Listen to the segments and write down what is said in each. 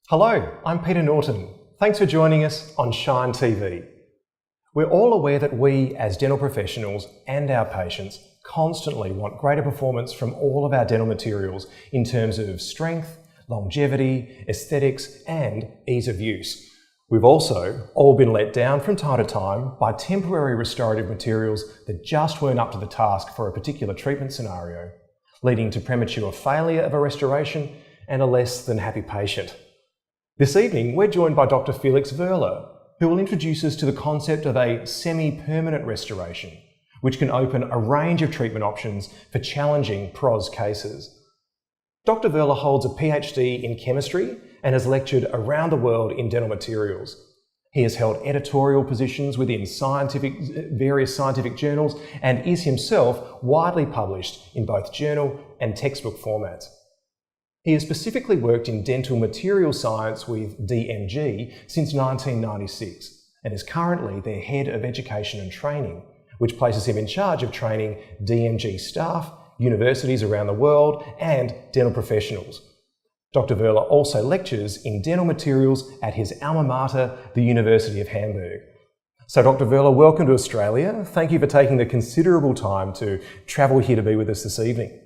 Hello, I'm Peter Norton. Thanks for joining us on ScheinTV. We're all aware that we, as dental professionals and our patients, constantly want greater performance from all of our dental materials in terms of strength, longevity, aesthetics, and ease of use. We've also all been let down from time to time by temporary restorative materials that just weren't up to the task for a particular treatment scenario, leading to premature failure of a restoration and a less than happy patient. This evening, we're joined by Dr Felix Woehrle, who will introduce us to the concept of a semi-permanent restoration, which can open a range of treatment options for challenging PROS cases. Dr Woehrle holds a PhD in chemistry and has lectured around the world in dental materials. He has held editorial positions within various scientific journals and is himself widely published in both journal and textbook formats. He has specifically worked in dental material science with DMG since 1996 and is currently their Head of Education and Training, which places him in charge of training DMG staff, universities around the world and dental professionals. Dr Woehrle also lectures in dental materials at his alma mater, the University of Hamburg. So Dr Woehrle, welcome to Australia. Thank you for taking the considerable time to travel here to be with us this evening.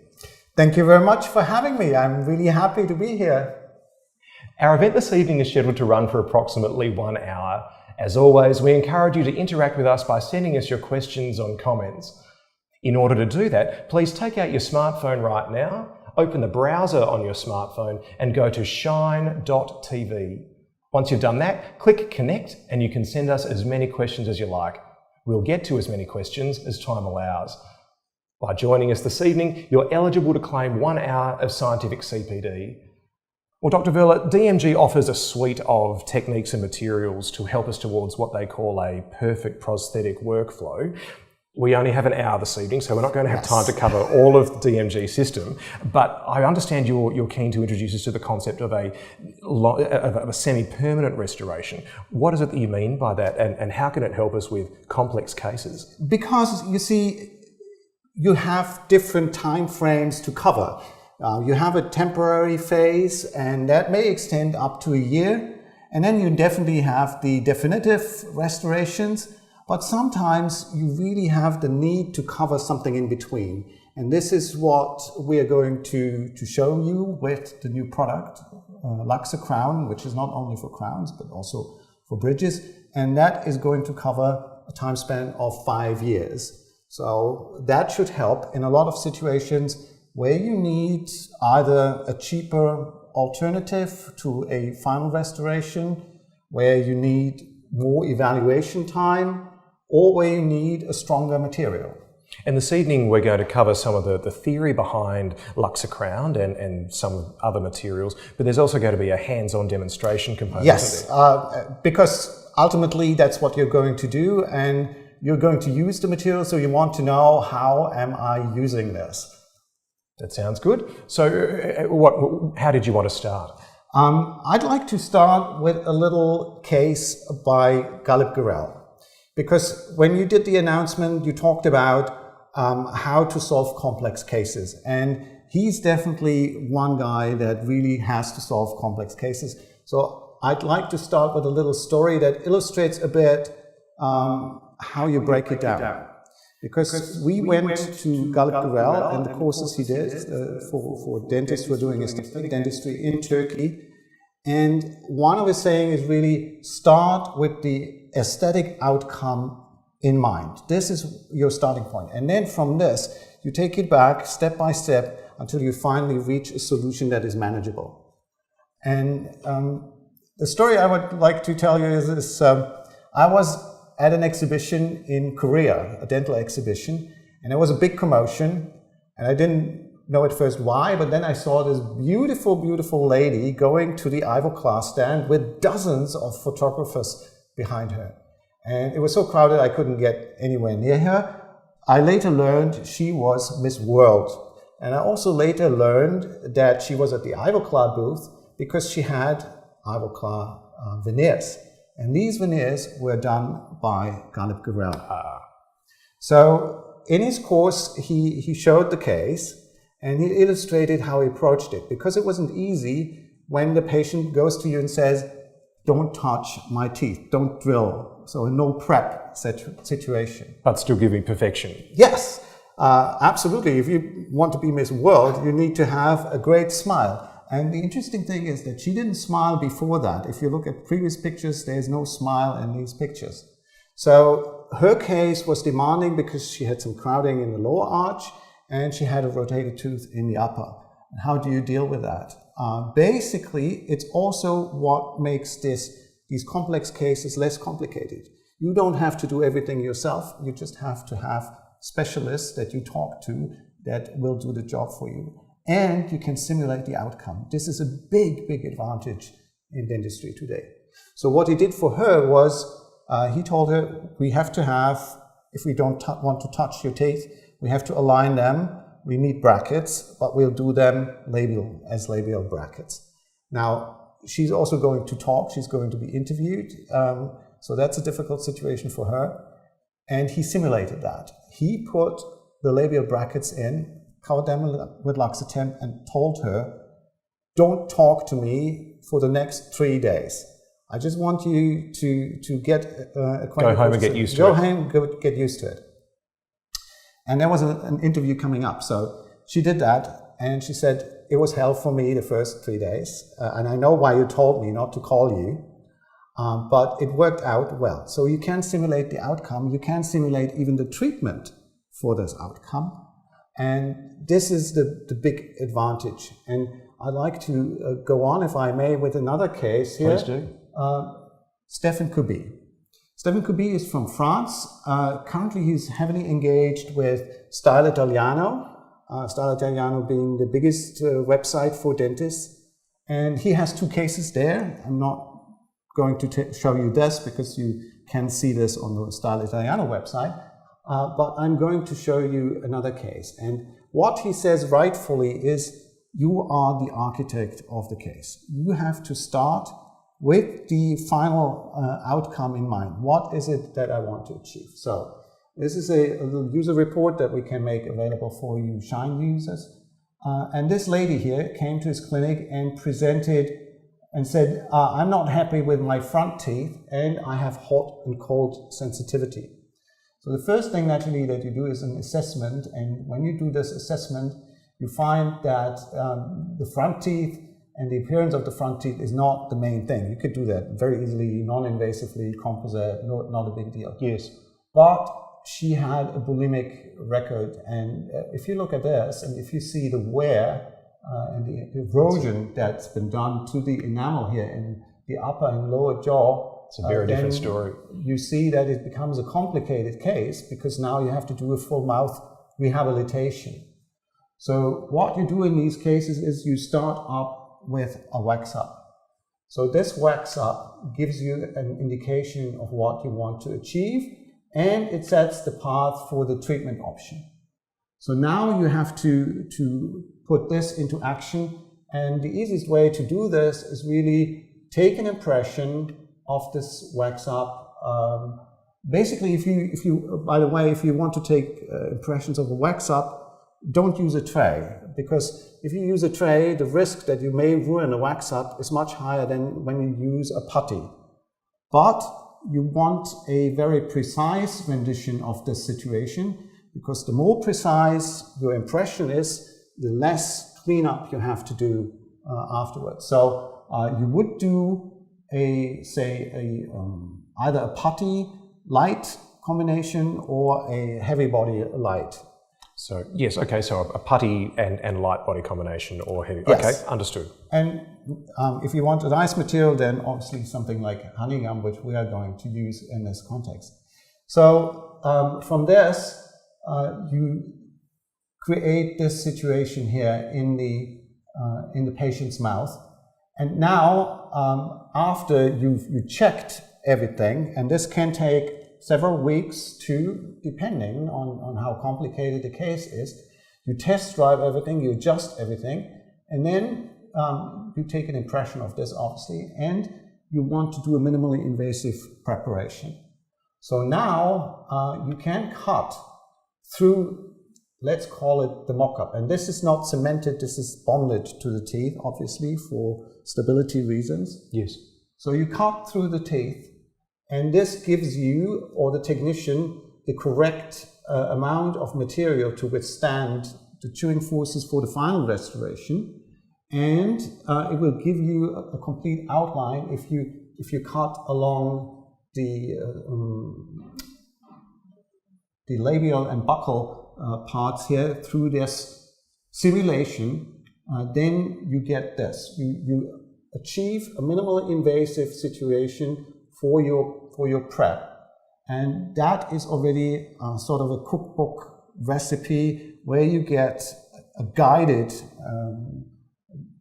Thank you very much for having me. I'm really happy to be here. Our event this evening is scheduled to run for approximately 1 hour. As always, we encourage you to interact with us by sending us your questions or comments. In order to do that, please take out your smartphone right now, open the browser on your smartphone and go to Schein.tv. Once you've done that, click connect and you can send us as many questions as you like. We'll get to as many questions as time allows. By joining us this evening, you're eligible to claim 1 hour of scientific CPD. Well, Dr Woehrle, DMG offers a suite of techniques and materials to help us towards what they call a perfect prosthetic workflow. We only have an hour this evening, so we're not going to have time to cover all of the DMG system, but I understand you're keen to introduce us to the concept of a semi-permanent restoration. What is it that you mean by that, and how can it help us with complex cases? Because, you see, you have different time frames to cover. You have a temporary phase, and that may extend up to a year. And then you definitely have the definitive restorations, but sometimes you really have the need to cover something in between. And this is what we are going to show you with the new product, Luxa Crown, which is not only for crowns, but also for bridges. And that is going to cover a time span of 5 years. So that should help in a lot of situations where you need either a cheaper alternative to a final restoration, where you need more evaluation time, or where you need a stronger material. And this evening we're going to cover some of the theory behind Luxa Crown and some other materials, but there's also going to be a hands-on demonstration component. Yes, because ultimately that's what you're going to do, and you're going to use the material, so you want to know, how am I using this? That sounds good. So how did you want to start? I'd like to start with a little case by Dr Woehrle, because when you did the announcement, you talked about how to solve complex cases. And he's definitely one guy that really has to solve complex cases. So I'd like to start with a little story that illustrates a bit how you break it down. Because we went to Dr Woehrle and the courses he did for dentists who are doing aesthetic dentistry in Turkey. And one of his saying is really start with the aesthetic outcome in mind. This is your starting point. And then from this, you take it back step by step until you finally reach a solution that is manageable. And the story I would like to tell you is I was at an exhibition in Korea, a dental exhibition, and it was a big commotion, and I didn't know at first why, but then I saw this beautiful, beautiful lady going to the Ivoclar stand with dozens of photographers behind her. And it was so crowded I couldn't get anywhere near her. I later learned she was Miss World. And I also later learned that she was at the Ivoclar booth because she had Ivoclar veneers. And these veneers were done by Dr Woehrle. So in his course, he showed the case and he illustrated how he approached it. Because it wasn't easy, when the patient goes to you and says, don't touch my teeth, don't drill. So a no prep situation. But still giving perfection. Yes, absolutely. If you want to be Miss World, you need to have a great smile. And the interesting thing is that she didn't smile before that. If you look at previous pictures, there's no smile in these pictures. So her case was demanding because she had some crowding in the lower arch and she had a rotated tooth in the upper. How do you deal with that? Basically, it's also what makes these complex cases less complicated. You don't have to do everything yourself. You just have to have specialists that you talk to that will do the job for you. And you can simulate the outcome. This is a big, big advantage in dentistry today. So what he did for her was, he told her, we have to have, if we don't want to touch your teeth, we have to align them. We need brackets, but we'll do them as labial brackets. Now, she's also going to talk. She's going to be interviewed. So that's a difficult situation for her. And he simulated that. He put the labial brackets in, covered them with Laxatin, and told her, don't talk to me for the next 3 days. I just want you to get acquainted. Go home and get used to it. Go home, get used to it. And there was an interview coming up. So she did that, and she said, it was hell for me the first 3 days. And I know why you told me not to call you, but it worked out well. So you can simulate the outcome. You can simulate even the treatment for this outcome. And this is the big advantage. And I'd like to go on, if I may, with another case here. Please do. Stéphane Kubi. Stéphane Kubi is from France. Currently, he's heavily engaged with Style Italiano. Style Italiano being the biggest website for dentists. And he has 2 cases there. I'm not going to show you this because you can see this on the Style Italiano website. But I'm going to show you another case. And what he says rightfully is, you are the architect of the case. You have to start with the final outcome in mind. What is it that I want to achieve? So this is a little user report that we can make available for you Schein users. And this lady here came to his clinic and presented and said, I'm not happy with my front teeth and I have hot and cold sensitivity. So the first thing naturally that you do is an assessment, and when you do this assessment, you find that the front teeth and the appearance of the front teeth is not the main thing. You could do that very easily, non-invasively, composite, not a big deal. Yes. But she had a bulimic record, and if you look at this, and if you see the wear and the erosion that's been done to the enamel here in the upper and lower jaw, it's a very different story. You see that it becomes a complicated case because now you have to do a full mouth rehabilitation. So what you do in these cases is you start up with a wax up. So this wax up gives you an indication of what you want to achieve, and it sets the path for the treatment option. So now you have to put this into action, and the easiest way to do this is really take an impression of this wax up. Basically, if you, by the way, if you want to take impressions of a wax up, don't use a tray, because if you use a tray, the risk that you may ruin a wax up is much higher than when you use a putty. But you want a very precise rendition of this situation, because the more precise your impression is, the less cleanup you have to do afterwards. So you would do either a putty light combination or a heavy body light. So yes, okay, so a putty and light body combination or heavy. Yes. Okay, understood. And if you want a nice material, then obviously something like honeycomb, which we are going to use in this context. So from this, you create this situation here in the patient's mouth. And now, after you've checked everything, and this can take several weeks too, depending on how complicated the case is, you test drive everything, you adjust everything, and then you take an impression of this, obviously, and you want to do a minimally invasive preparation. So now you can cut through let's call it the mock-up. And this is not cemented, this is bonded to the teeth, obviously, for stability reasons. Yes. So you cut through the teeth, and this gives you, or the technician, the correct amount of material to withstand the chewing forces for the final restoration. And it will give you a complete outline if you cut along the labial and buccal parts here through this simulation, then you get this. You achieve a minimally invasive situation for your prep, and that is already sort of a cookbook recipe where you get a guided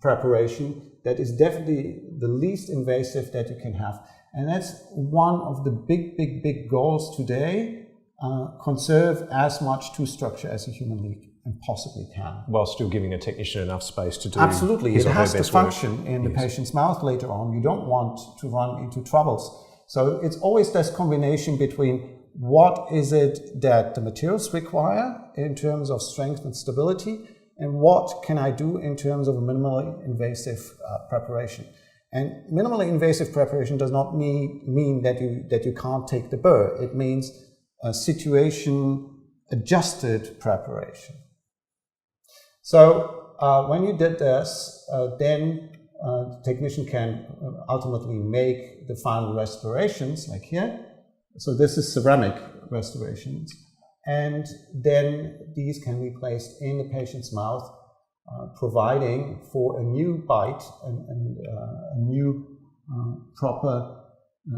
preparation that is definitely the least invasive that you can have. And that's one of the big goals today, conserve as much tooth structure as a human being and possibly can. While still giving a technician enough space to do absolutely, his it or her has to best function work. in the patient's mouth later on. You don't want to run into troubles. So it's always this combination between what is it that the materials require in terms of strength and stability, and what can I do in terms of a minimally invasive preparation. And minimally invasive preparation does not mean that you can't take the burr. It means a situation adjusted preparation. So when you did this, then the technician can ultimately make the final restorations, like here. So this is ceramic restorations. And then these can be placed in the patient's mouth, providing for a new bite and a new proper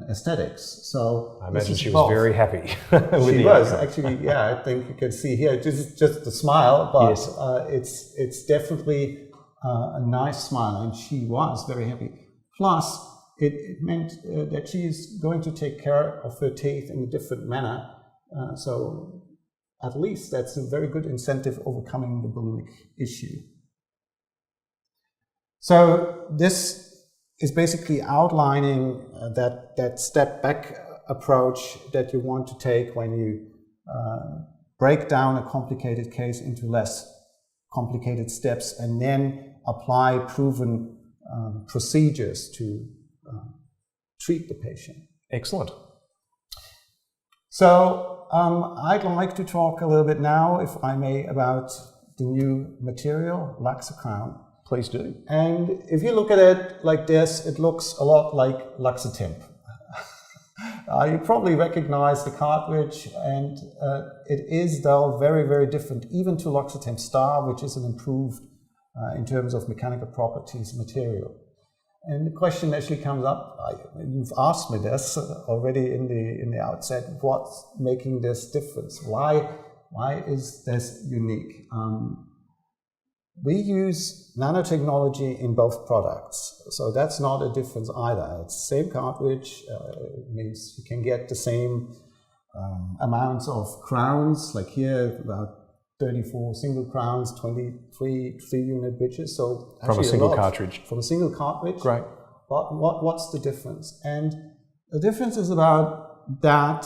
aesthetics. So I imagine she was very happy with she the was outcome. actually, yeah. I think you can see here just the smile, but yes. It's definitely a nice smile, and she was very happy. Plus, it meant that she is going to take care of her teeth in a different manner. So at least that's a very good incentive overcoming the ballooning issue. So this is basically outlining that step back approach that you want to take when you break down a complicated case into less complicated steps and then apply proven procedures to treat the patient. Excellent. So I'd like to talk a little bit now, if I may, about the new material, Luxacrown. Please do. And if you look at it like this, it looks a lot like Luxatemp. You probably recognize the cartridge, and it is, though, very different, even to Luxatemp Star, which is an improved, in terms of mechanical properties, material. And the question actually comes up, you've asked me this already in the outset, what's making this difference? Why is this unique? We use nanotechnology in both products, so that's not a difference either. It's the same cartridge, it means you can get the same amounts of crowns, like here, about 34 single crowns, 23 3-unit bridges. So from a single cartridge. From a single cartridge. Great. But what's the difference? And the difference is about that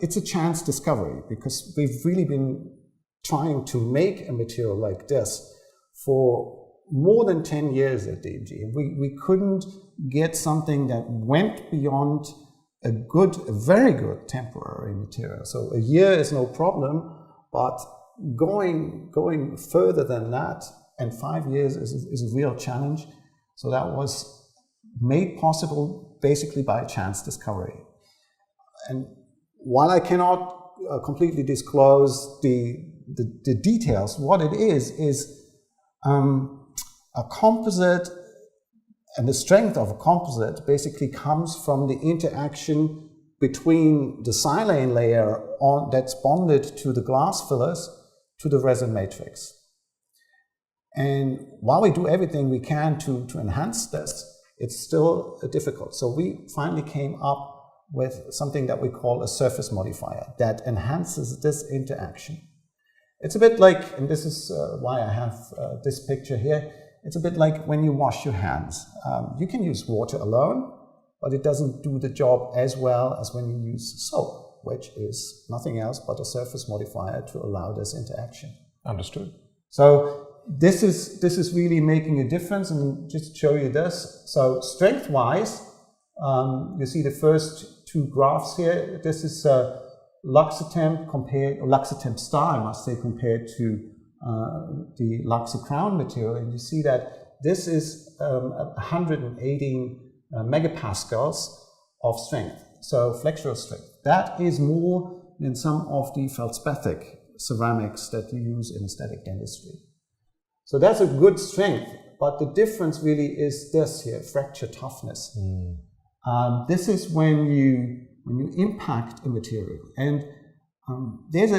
it's a chance discovery, because we've really been trying to make a material like this for more than 10 years at DMG. We couldn't get something that went beyond a very good temporary material. So a year is no problem, but going further than that, and 5 years is a real challenge. So that was made possible basically by chance discovery. And while I cannot completely disclose the details, what it is a composite, and the strength of a composite basically comes from the interaction between the silane layer that's bonded to the glass fillers to the resin matrix. And while we do everything we can to enhance this, it's still difficult. So we finally came up with something that we call a surface modifier that enhances this interaction. It's a bit like, and this is why I have this picture here, it's a bit like when you wash your hands. You can use water alone, but it doesn't do the job as well as when you use soap, which is nothing else but a surface modifier to allow this interaction. Understood. So this is really making a difference, and just to show you this. So strength-wise, you see the first two graphs here. This is Luxatemp compared, or Luxatemp star, I must say, compared to the Luxa crown material, and you see that this is 118 megapascals of strength, so flexural strength. That is more than some of the feldspathic ceramics that you use in aesthetic dentistry. So that's a good strength, but the difference really is this here, fracture toughness. This is when you impact a material, and there's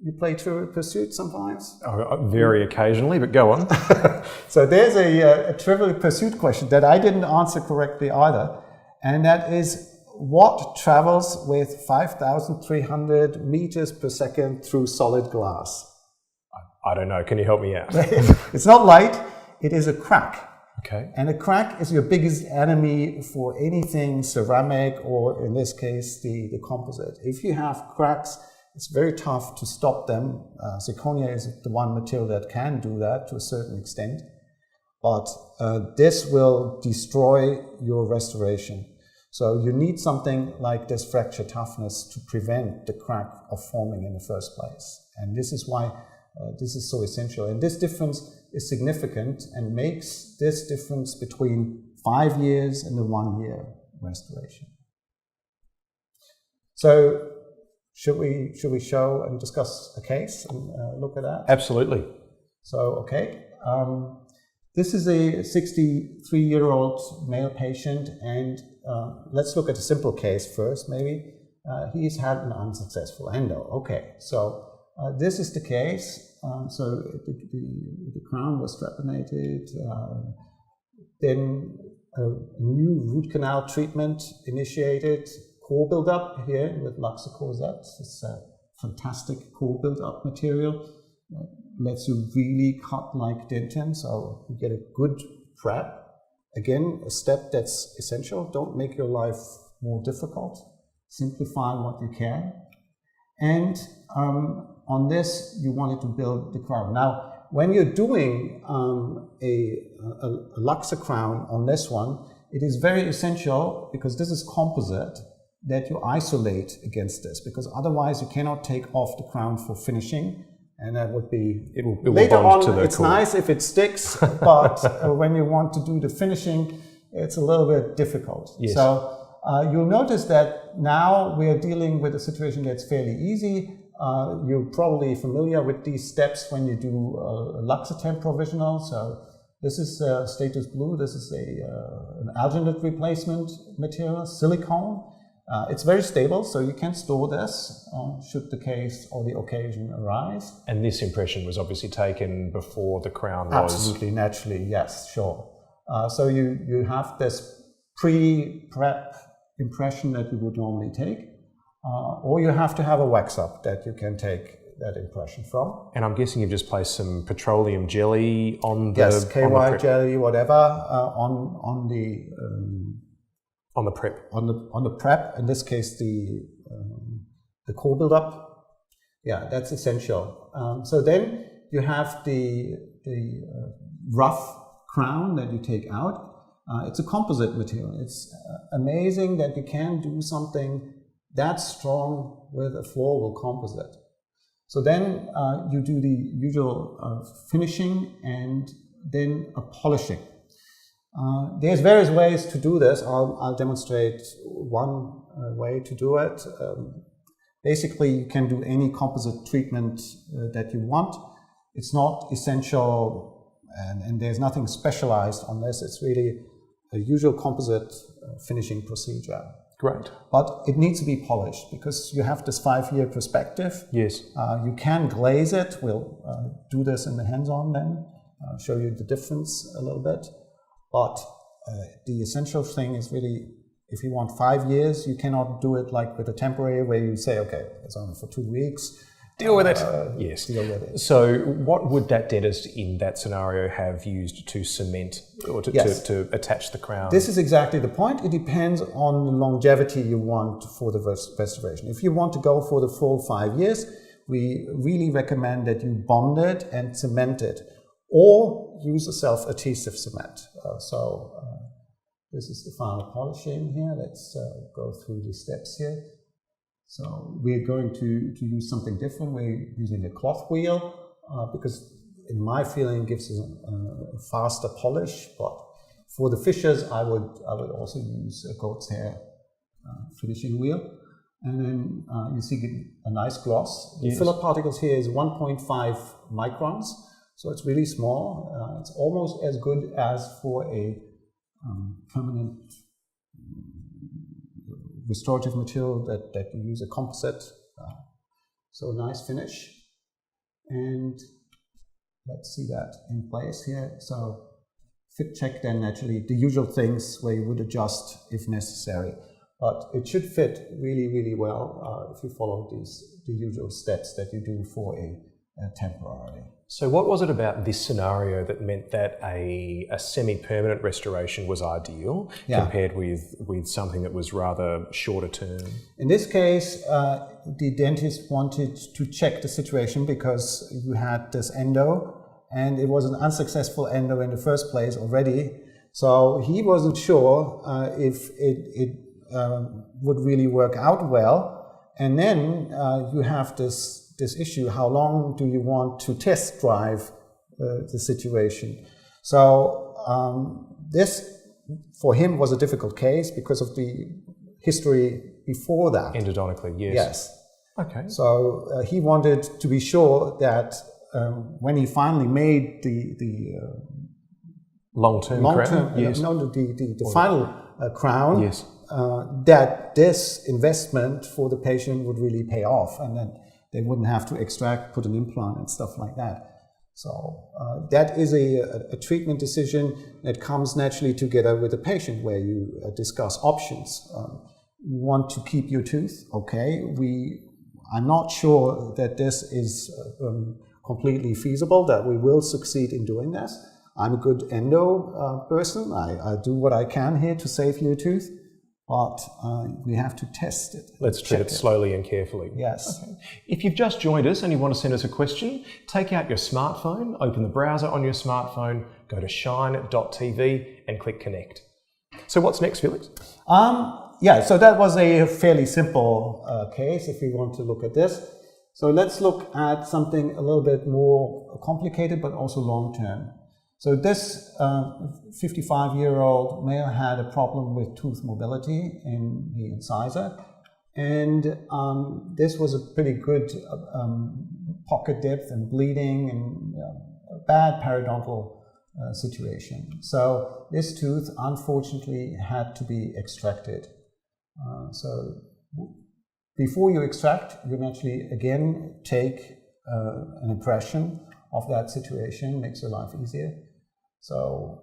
you play Trivial Pursuit sometimes? Oh, very occasionally, but go on. So there's a Trivial Pursuit question that I didn't answer correctly either, and that is, what travels with 5,300 meters per second through solid glass? I don't know. Can you help me out? It's not light, it is a crack. Okay. And a crack is your biggest enemy for anything ceramic, or in this case, the composite. If you have cracks, it's very tough to stop them. Zirconia is the one material that can do that to a certain extent, but this will destroy your restoration. So you need something like this fracture toughness to prevent the crack of forming in the first place. And this is why this is so essential. And this difference is significant and makes this difference between 5 years and the 1 year restoration. So should we show and discuss a case and look at that? Absolutely. So, okay. This is a 63-year-old male patient, and let's look at a simple case first, maybe. He's had an unsuccessful endo. Okay, so this is the case. So the crown was strapinated, then a new root canal treatment initiated, core buildup here with Luxacosette. It's a fantastic core buildup material. Lets you really cut like dentin, so you get a good prep. Again, a step that's essential. Don't make your life more difficult. Simplify what you can. And on this, you wanted to build the crown. Now, when you're doing a Luxa crown on this one, it is very essential, because this is composite, that you isolate against this, because otherwise you cannot take off the crown for finishing. And that would be, it will later bond on, to the it's core. nice if it sticks, but when you want to do the finishing, it's a little bit difficult. Yes. So you'll notice that now we're dealing with a situation that's fairly easy. You're probably familiar with these steps when you do a Luxatemp provisional. So this is status blue. This is an alginate replacement material, silicone. It's very stable, so you can store this should the case or the occasion arise. And this impression was obviously taken before the crown was... Absolutely, naturally, yes, sure. So you have this pre-prep impression that you would normally take, or you have to have a wax-up that you can take that impression from. And I'm guessing you've just placed some petroleum jelly on the... Yes, KY on the jelly, whatever, on the prep. On the prep, in this case the core buildup. Yeah, that's essential. So then you have the rough crown that you take out. It's a composite material. It's amazing that you can do something that strong with a flowable composite. So then you do the usual finishing and then a polishing. There's various ways to do this. I'll demonstrate one way to do it. Basically, you can do any composite treatment that you want. It's not essential, and there's nothing specialized on this. It's really a usual composite finishing procedure. Great. But it needs to be polished, because you have this 5-year perspective. Yes. You can glaze it. We'll do this in the hands-on then, show you the difference a little bit. But the essential thing is really, if you want 5 years, you cannot do it like with a temporary, where you say, okay, it's only for 2 weeks. Deal with it. Yes. Deal with it. So what would that dentist in that scenario have used to cement or to attach the crown? This is exactly the point. It depends on the longevity you want for the restoration. If you want to go for the full 5 years, we really recommend that you bond it and cement it, or use a self-adhesive cement. This is the final polishing here. Let's go through the steps here. So we're going to use something different. We're using a cloth wheel because, in my feeling, gives us a faster polish. But for the fissures, I would also use a goat's hair finishing wheel. And then you see a nice gloss. The filler particles here is 1.5 microns, so it's really small. It's almost as good as for a permanent restorative material that you use, a composite. So nice finish. And let's see that in place here. So fit check, then naturally the usual things where you would adjust if necessary. But it should fit really, really well if you follow the usual steps that you do for a temporary. So what was it about this scenario that meant that a semi-permanent restoration was ideal compared with something that was rather shorter term? In this case, the dentist wanted to check the situation because you had this endo and it was an unsuccessful endo in the first place already. So he wasn't sure if it would really work out well. And then you have this issue, how long do you want to test drive the situation? So this, for him, was a difficult case because of the history before that. Endodontically, yes. Yes. Okay. So he wanted to be sure that when he finally made the long-term crown? Yes. No, the final crown, yes. That this investment for the patient would really pay off, and then they wouldn't have to extract, put an implant and stuff like that. So that is a treatment decision that comes naturally together with the patient, where you discuss options. You want to keep your tooth, okay. I'm not sure that this is completely feasible, that we will succeed in doing this. I'm a good endo person. I do what I can here to save your tooth. But we have to test it. Let's treat it slowly and carefully. Yes. Okay. If you've just joined us and you want to send us a question, take out your smartphone, open the browser on your smartphone, go to Schein.tv and click connect. So what's next, Felix? So that was a fairly simple case if we want to look at this. So let's look at something a little bit more complicated but also long-term. So this 55-year-old male had a problem with tooth mobility in the incisor, and this was a pretty good pocket depth and bleeding and a bad periodontal situation. So this tooth unfortunately had to be extracted. So before you extract, you naturally again take an impression of that situation, makes your life easier. So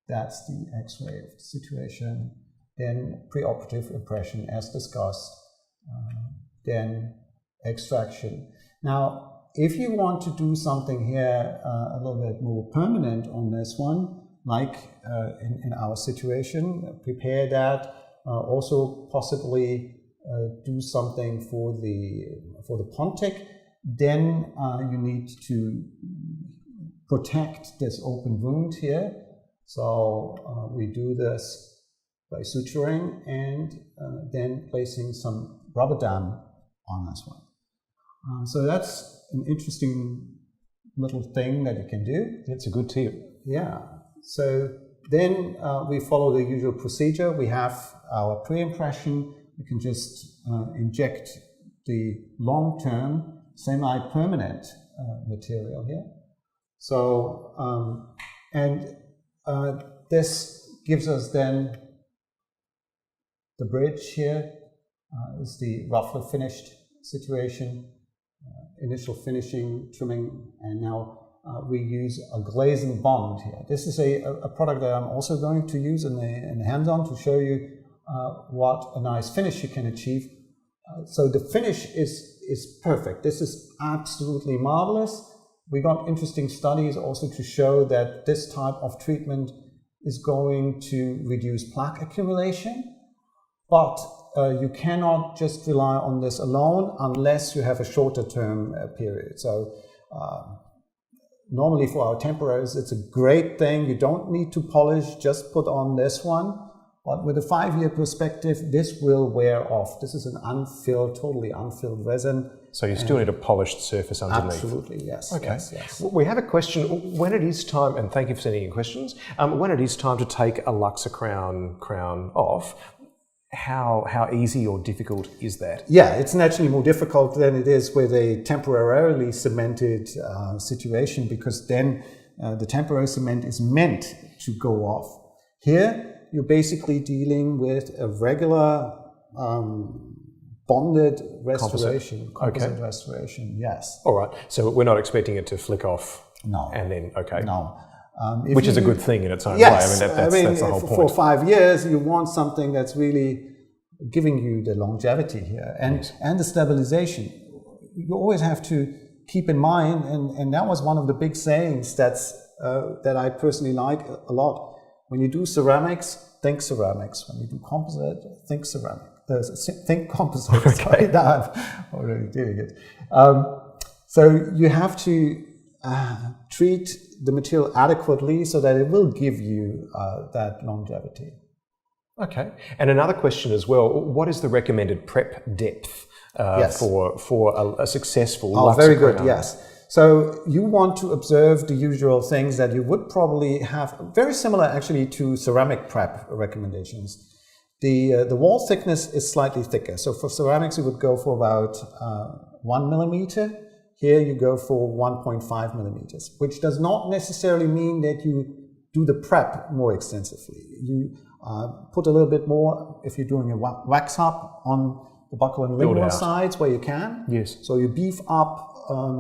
that's the X-ray of the situation. Then preoperative impression as discussed, then extraction. Now, if you want to do something here a little bit more permanent on this one, like in our situation, prepare that, also possibly do something for the pontic, then you need to protect this open wound here. So we do this by suturing and then placing some rubber dam on this one. So that's an interesting little thing that you can do. That's a good tip. Yeah. So then we follow the usual procedure. We have our pre-impression. We can just inject the long-term semi-permanent material here. So, this gives us then the bridge here, is the roughly finished situation, initial finishing, trimming, and now we use a glazing bond here. This is a product that I'm also going to use in the hands-on to show you what a nice finish you can achieve. So the finish is perfect. This is absolutely marvelous. We got interesting studies also to show that this type of treatment is going to reduce plaque accumulation. but you cannot just rely on this alone unless you have a shorter term period. So normally for our temporaries, it's a great thing. You don't need to polish, just put on this one. But with a 5-year perspective, this will wear off. This is an unfilled, totally unfilled resin. So you still need a polished surface underneath? Absolutely, yes. Okay. Yes. We have a question. When it is time, and thank you for sending in questions, when it is time to take a Luxor crown off, how easy or difficult is that? Yeah, it's naturally more difficult than it is with a temporarily cemented situation, because then the temporary cement is meant to go off. Here, you're basically dealing with a regular bonded restoration. Composite restoration, yes. All right, so we're not expecting it to flick off? No. And then, okay. No. Which is a good thing in its own yes, way. I mean, that's the whole point. For 5 years, you want something that's really giving you the longevity here and the stabilization. You always have to keep in mind, and that was one of the big sayings that I personally like a lot. When you do ceramics, think ceramics. When you do composite, think ceramic. Think composite. Okay. Sorry, now I'm already doing it. So you have to treat the material adequately so that it will give you that longevity. Okay. And another question as well, what is the recommended prep depth for a successful Luxor very good, crown? yes. So you want to observe the usual things that you would probably have, very similar actually to ceramic prep recommendations. The wall thickness is slightly thicker. So for ceramics, you would go for about 1 millimeter. Here you go for 1.5 millimeters, which does not necessarily mean that you do the prep more extensively. You put a little bit more if you're doing a wax up on the buccal and lingual sides where you can. Yes. So you beef up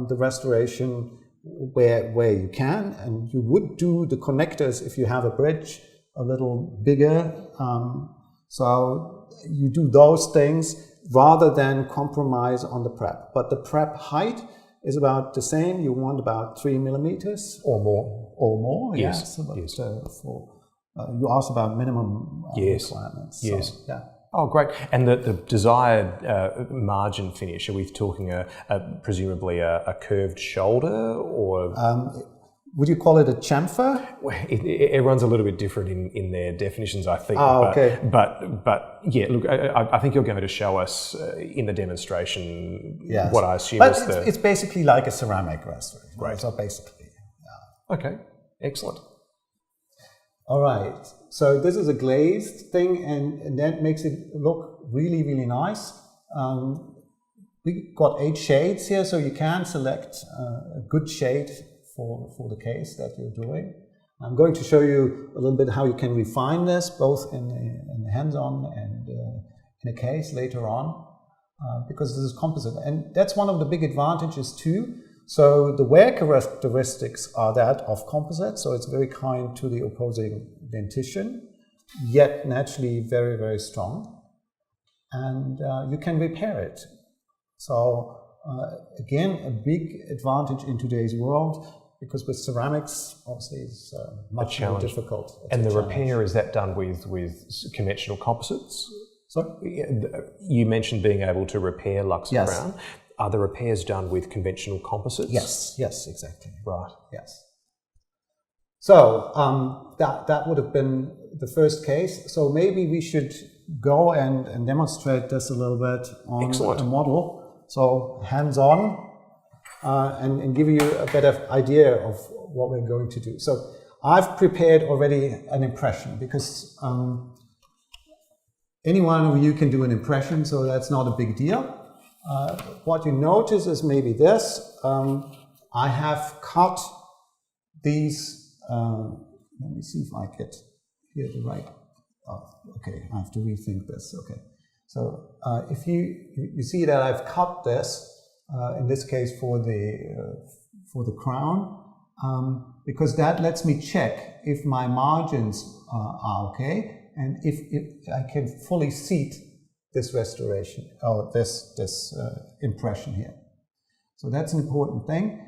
the restoration where you can, and you would do the connectors if you have a bridge a little bigger. So you do those things rather than compromise on the prep. But the prep height is about the same. You want about 3 millimeters or more. Or more, yes. Yes. You asked about minimum requirements. Yes. So, yeah. Oh, great. And the desired margin finish, are we talking presumably a curved shoulder or? Would you call it a chamfer? Everyone's a little bit different in their definitions, I think. Oh, okay. But yeah, look, I think you're going to show us in the demonstration what I assume is the... It's basically like a ceramic restoration. Right. So basically, yeah. Okay, excellent. All right. So this is a glazed thing, and that makes it look really, really nice. We got 8 shades here, so you can select a good shade for the case that you're doing. I'm going to show you a little bit how you can refine this, both in the hands-on and in a case later on, because this is composite. And that's one of the big advantages too. So the wear characteristics are that of composite, so it's very kind to the opposing dentition, yet naturally very, very strong. And you can repair it. So again, a big advantage in today's world, because with ceramics, obviously, it's much more difficult. And the repair, is that done with conventional composites? Sorry? You mentioned being able to repair Luxor crown. Are the repairs done with conventional composites? Yes, exactly. Right. Yes. So that would have been the first case. So maybe we should go and demonstrate this a little bit on a model. So hands-on. And give you a better idea of what we're going to do. So I've prepared already an impression, because any one of you can do an impression, so that's not a big deal. What you notice is maybe this. I have cut these, let me see if I get here the right, okay, I have to rethink this, okay. So if you see that I've cut this, in this case for the crown, because that lets me check if my margins are okay, and if I can fully seat this restoration, or this impression here. So that's an important thing.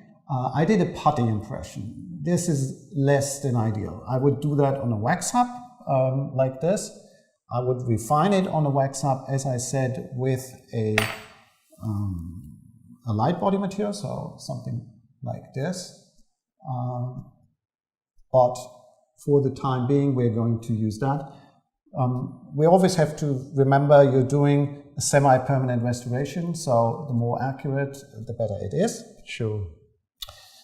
I did a putty impression. This is less than ideal. I would do that on a wax hub like this, I would refine it on a wax up, as I said, with a light body material, so something like this. But for the time being, we're going to use that. We always have to remember you're doing a semi-permanent restoration, so the more accurate, the better it is. Sure.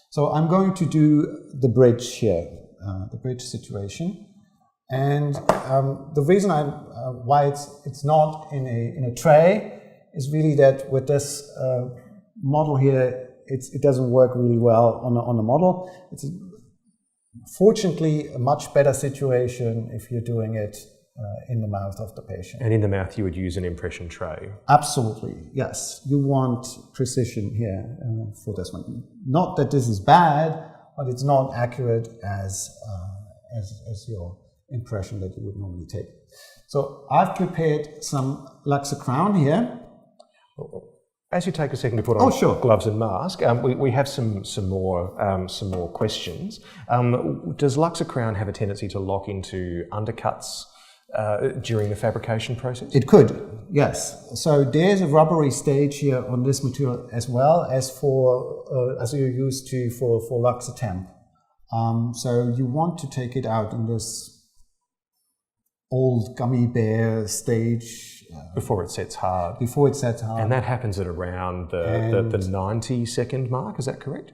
So I'm going to do the bridge here, the bridge situation. And the reason why it's not in a tray is really that with this model here, it doesn't work really well on the model. It's fortunately a much better situation if you're doing it in the mouth of the patient. And in the mouth, you would use an impression tray. Absolutely, yes. You want precision here for this one. Not that this is bad, but it's not accurate as your impression that you would normally take. So I've prepared some Luxor crown here. As you take a second to put on sure. gloves and mask, we have some more questions. Does Luxor crown have a tendency to lock into undercuts during the fabrication process? It could, yes. So there's a rubbery stage here on this material as well as as you're used to for Luxor temp. So you want to take it out in this old gummy bear stage. Before it sets hard. Before it sets hard. And that happens at around the 90-second mark, is that correct?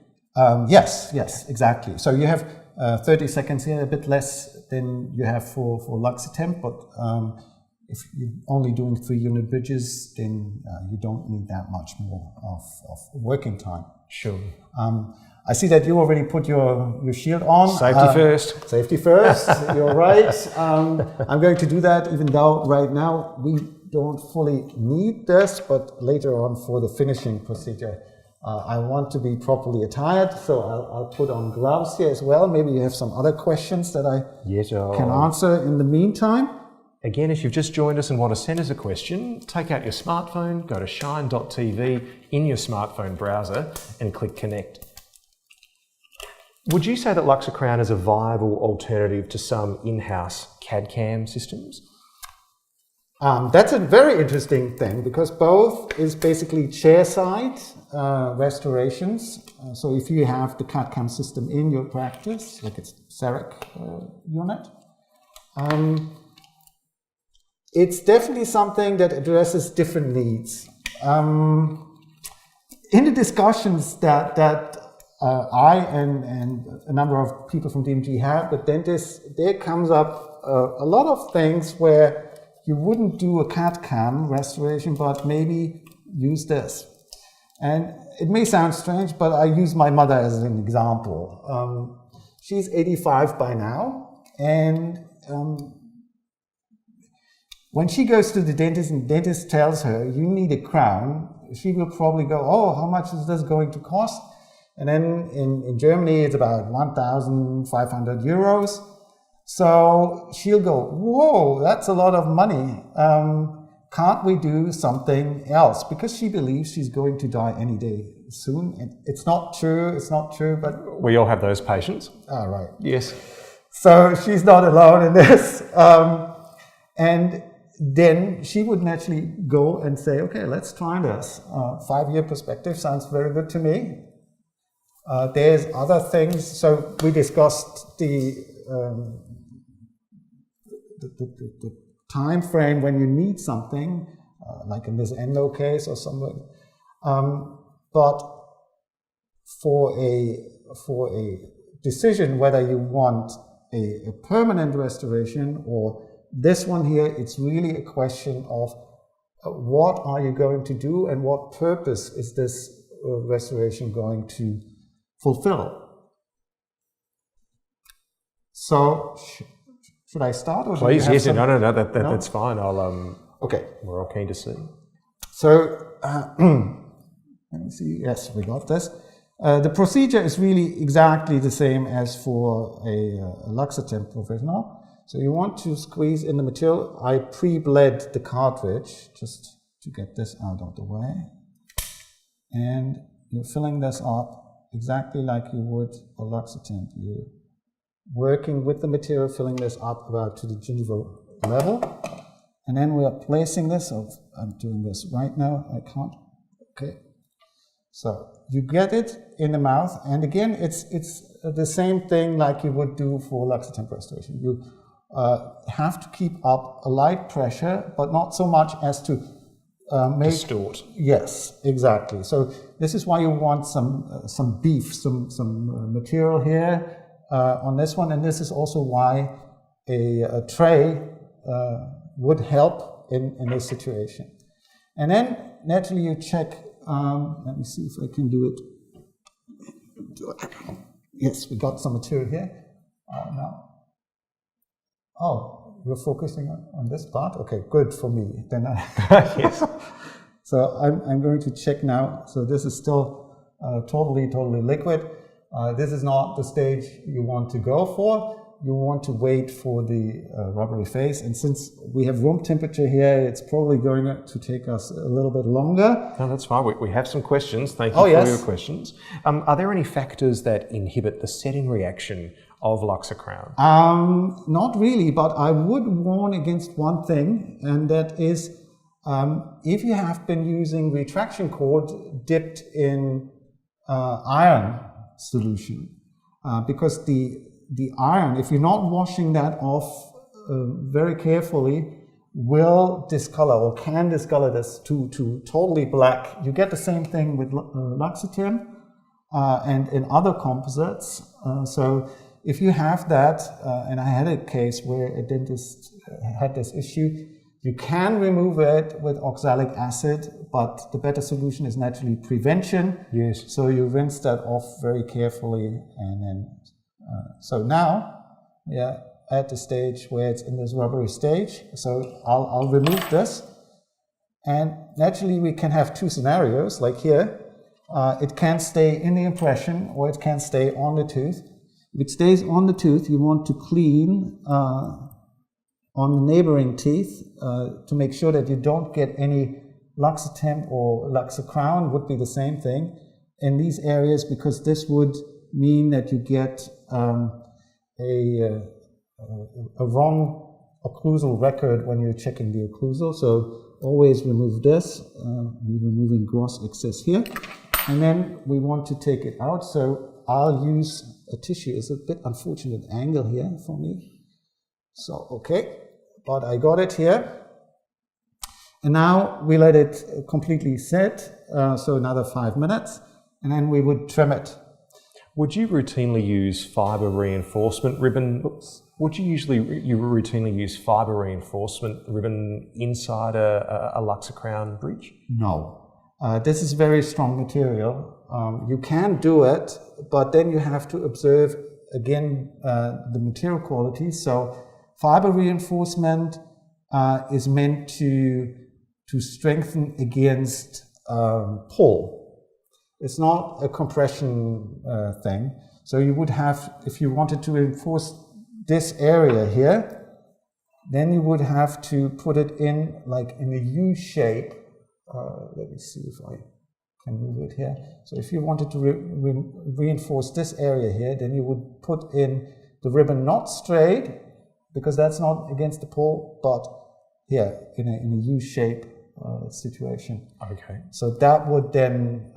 Yes, exactly. So you have 30 seconds here, a bit less than you have for Luxor temp, but if you're only doing 3-unit bridges, then you don't need that much more of working time. Sure. I see that you already put your shield on. Safety first. Safety first, you're right. I'm going to do that even though right now we don't fully need this, but later on for the finishing procedure, I want to be properly attired, so I'll put on gloves here as well. Maybe you have some other questions that I can answer in the meantime. Again, if you've just joined us and want to send us a question, take out your smartphone, go to Schein.tv in your smartphone browser and click connect. Would you say that Luxor crown is a viable alternative to some in-house CAD/CAM systems? That's a very interesting thing because both is basically chair-side restorations. So if you have the CAD/CAM system in your practice, like it's CEREC unit, it's definitely something that addresses different needs. In the discussions that I and a number of people from DMG have with dentists, there comes up a lot of things where you wouldn't do a CAD/CAM restoration, but maybe use this. And it may sound strange, but I use my mother as an example. She's 85 by now, and when she goes to the dentist and the dentist tells her, you need a crown, she will probably go, oh, how much is this going to cost? And then in Germany, it's about 1,500 euros. So she'll go, whoa, that's a lot of money. Can't we do something else? Because she believes she's going to die any day soon. It's not true, but... We all have those patients. Right. Yes. So she's not alone in this. And then she would naturally go and say, okay, let's try this. 5-year perspective sounds very good to me. There's other things. So we discussed the time frame when you need something, like in this endo case or something. But for a decision whether you want a permanent restoration or this one here, it's really a question of what are you going to do and what purpose is this restoration going to fulfill. So, should I start? Or please, yes, no, that's fine. Okay. We're all keen to see. So, let me see. Yes, we got this. The procedure is really exactly the same as for a Luxor temp professional. So you want to squeeze in the material. I pre-bled the cartridge just to get this out of the way. And you're filling this up exactly like you would a Luxor temp. You're working with the material, filling this up about to the gingival level. And then we are placing this, I'm doing this right now, I can't, okay. So you get it in the mouth, and again, it's the same thing like you would do for luxatemp restoration. You have to keep up a light pressure, but not so much as to make... Distort. Yes, exactly. So this is why you want some beef, some material here on this one, and this is also why a tray would help in this situation. And then naturally you check, let me see if I can do it. Yes, we got some material here. Now. Oh, you're focusing on this part? Okay, good for me. Then Yes. So I'm going to check now. So this is still totally liquid. This is not the stage you want to go for. You want to wait for the rubbery phase. And since we have room temperature here, it's probably going to take us a little bit longer. No, that's fine. We have some questions. Thank you Oh, for yes. your questions. Are there any factors that inhibit the setting reaction of Luxacrown? Not really, but I would warn against one thing, and that is if you have been using retraction cord dipped in iron solution, because the iron, if you're not washing that off very carefully, will discolor or can discolor this to totally black. You get the same thing with Luxatemp and in other composites. So if you have that, and I had a case where a dentist had this issue, you can remove it with oxalic acid, but the better solution is naturally prevention. Yes. So you rinse that off very carefully, and then so now we are at the stage where it's in this rubbery stage. So I'll remove this, and naturally we can have two scenarios, like here. It can stay in the impression, or it can stay on the tooth. If it stays on the tooth, you want to clean on the neighboring teeth to make sure that you don't get any Luxatemp or Luxacrown, would be the same thing, in these areas, because this would mean that you get a wrong occlusal record when you're checking the occlusal. So always remove this. We're removing gross excess here. And then we want to take it out. So I'll use a tissue. It's a bit unfortunate angle here for me. So, okay, but I got it here. And now we let it completely set. So another 5 minutes. And then we would trim it. Would you routinely use fibre reinforcement ribbon? Would you routinely use fibre reinforcement ribbon inside a Luxacrown bridge? No. This is very strong material. You can do it, but then you have to observe again the material quality. So fibre reinforcement is meant to strengthen against pull. It's not a compression thing. So you would have, if you wanted to reinforce this area here, then you would have to put it in like in a U shape. Let me see if I can move it here. So if you wanted to reinforce this area here, then you would put in the ribbon not straight, because that's not against the pull, but here in a U shape situation. Okay. So that would then,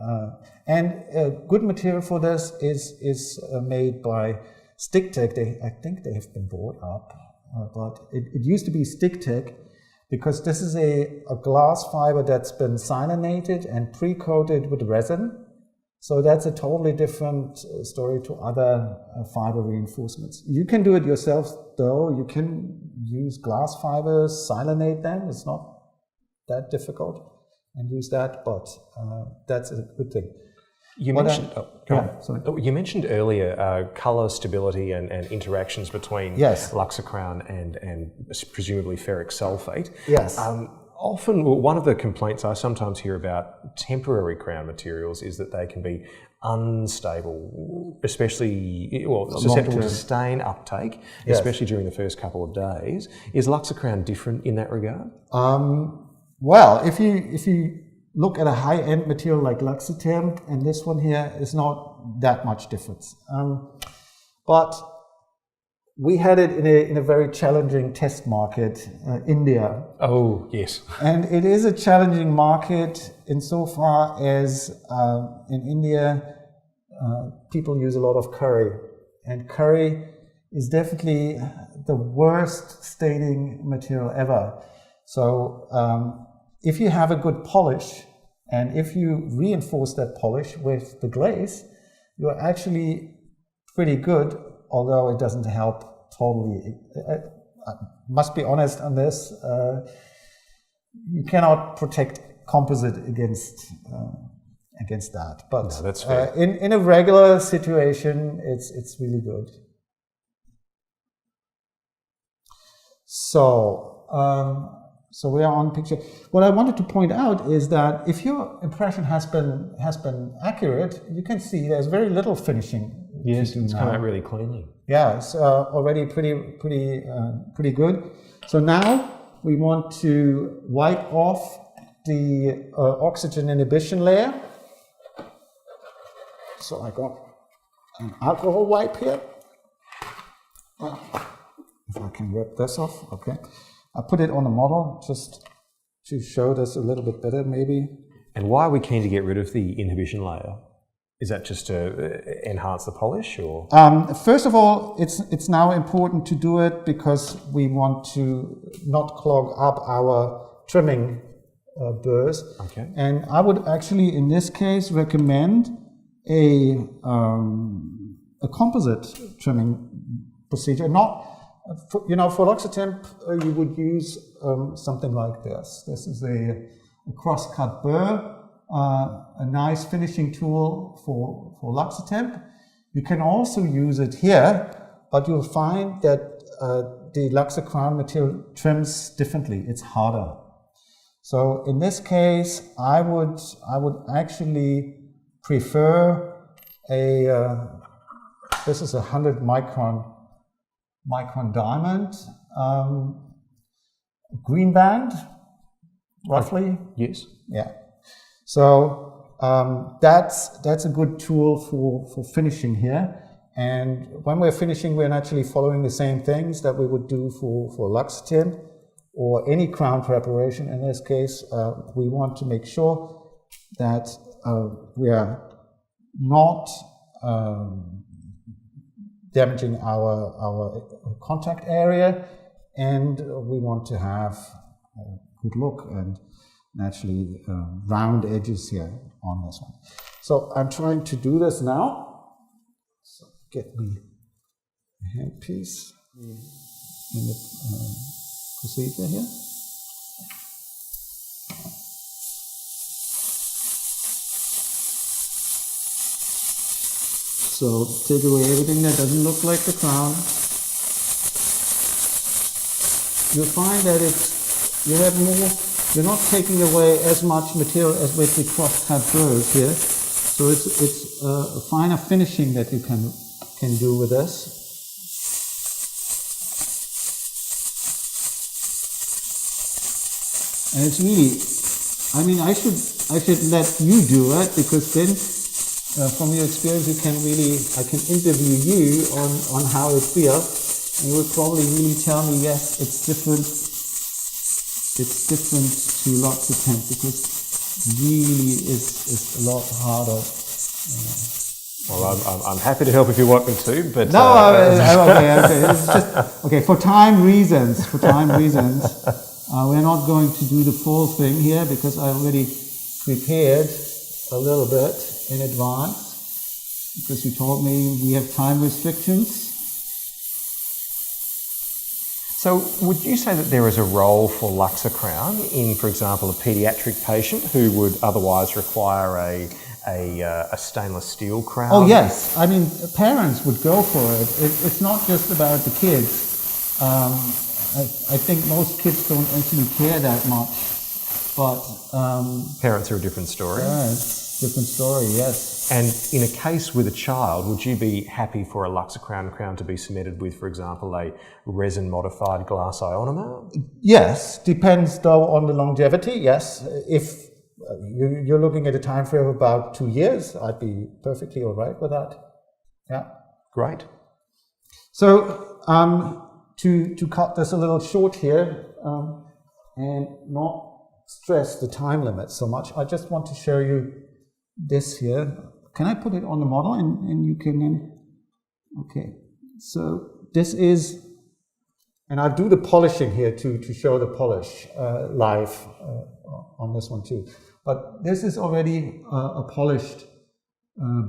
and good material for this is made by StickTech. I think they have been bought up, but it used to be StickTech, because this is a glass fiber that's been silanated and pre-coated with resin. So that's a totally different story to other fiber reinforcements. You can do it yourself though. You can use glass fibers, silanate them. It's not that difficult, and use that, but that's a good thing. You mentioned earlier colour stability and interactions between Luxacrown and presumably ferric sulfate. Yes. Often, one of the complaints I sometimes hear about temporary crown materials is that they can be unstable, especially, susceptible to stain uptake, especially during the first couple of days. Is Luxacrown different in that regard? Well, if you look at a high-end material like Luxatemp, and this one here is not that much difference. But we had it in a very challenging test market, India. Oh, yes. And it is a challenging market insofar as in India, people use a lot of curry. And curry is definitely the worst staining material ever. So if you have a good polish, and if you reinforce that polish with the glaze, you're actually pretty good, although it doesn't help totally. I must be honest on this. You cannot protect composite against that. But no, that's fair. In a regular situation, it's really good. So we are on picture. What I wanted to point out is that if your impression has been accurate, you can see there's very little finishing. Yes, it's come out really cleanly. Yeah, it's already pretty good. So now we want to wipe off the oxygen inhibition layer. So I got an alcohol wipe here. If I can rip this off, okay. I put it on the model just to show this a little bit better, maybe. And why are we keen to get rid of the inhibition layer? Is that just to enhance the polish, or? First of all, it's now important to do it because we want to not clog up our trimming burrs. Okay. And I would actually, in this case, recommend a composite trimming procedure. Not, for Luxotemp, you would use something like this. This is a cross-cut burr. A nice finishing tool for Luxotemp. You can also use it here, but you'll find that the Luxo crown material trims differently. It's harder. So in this case, I would actually prefer this is a 100 micron diamond, green band, roughly. Yes. Yeah. So that's a good tool for finishing here. And when we're finishing, we're actually following the same things that we would do for Luxotemp or any crown preparation. In this case, we want to make sure that we are not damaging our contact area, and we want to have a good look and naturally round edges here on this one. So I'm trying to do this now. So get me a handpiece in the procedure here. So take away everything that doesn't look like the crown. You'll find that you're not taking away as much material as with the cross-cut burrs here. So it's a finer finishing that you can do with this. And it's really, I mean, I should let you do it, because then from your experience I can interview you on how it feels, and you will probably really tell me, yes, it's different to Luxotemp, because really is a lot harder. Well, I'm happy to help if you want me to, but no, okay. It's just okay for time reasons. We're not going to do the full thing here because I already prepared a little bit in advance, because you told me we have time restrictions. So would you say that there is a role for Luxo crown in, for example, a paediatric patient who would otherwise require a stainless steel crown? Oh yes, I mean parents would go for it. It's not just about the kids. I think most kids don't actually care that much, but parents are a different story. Parents, different story, yes. And in a case with a child, would you be happy for a Luxo crown to be cemented with, for example, a resin-modified glass ionomer? Yes, depends though on the longevity, yes. If you're looking at a time frame of about 2 years, I'd be perfectly all right with that. Yeah. Great. So to cut this a little short here and not stress the time limit so much, I just want to show you this here. Can I put it on the model and you can then, okay. So this is, and I'll do the polishing here to show the polish live on this one too. But this is already a polished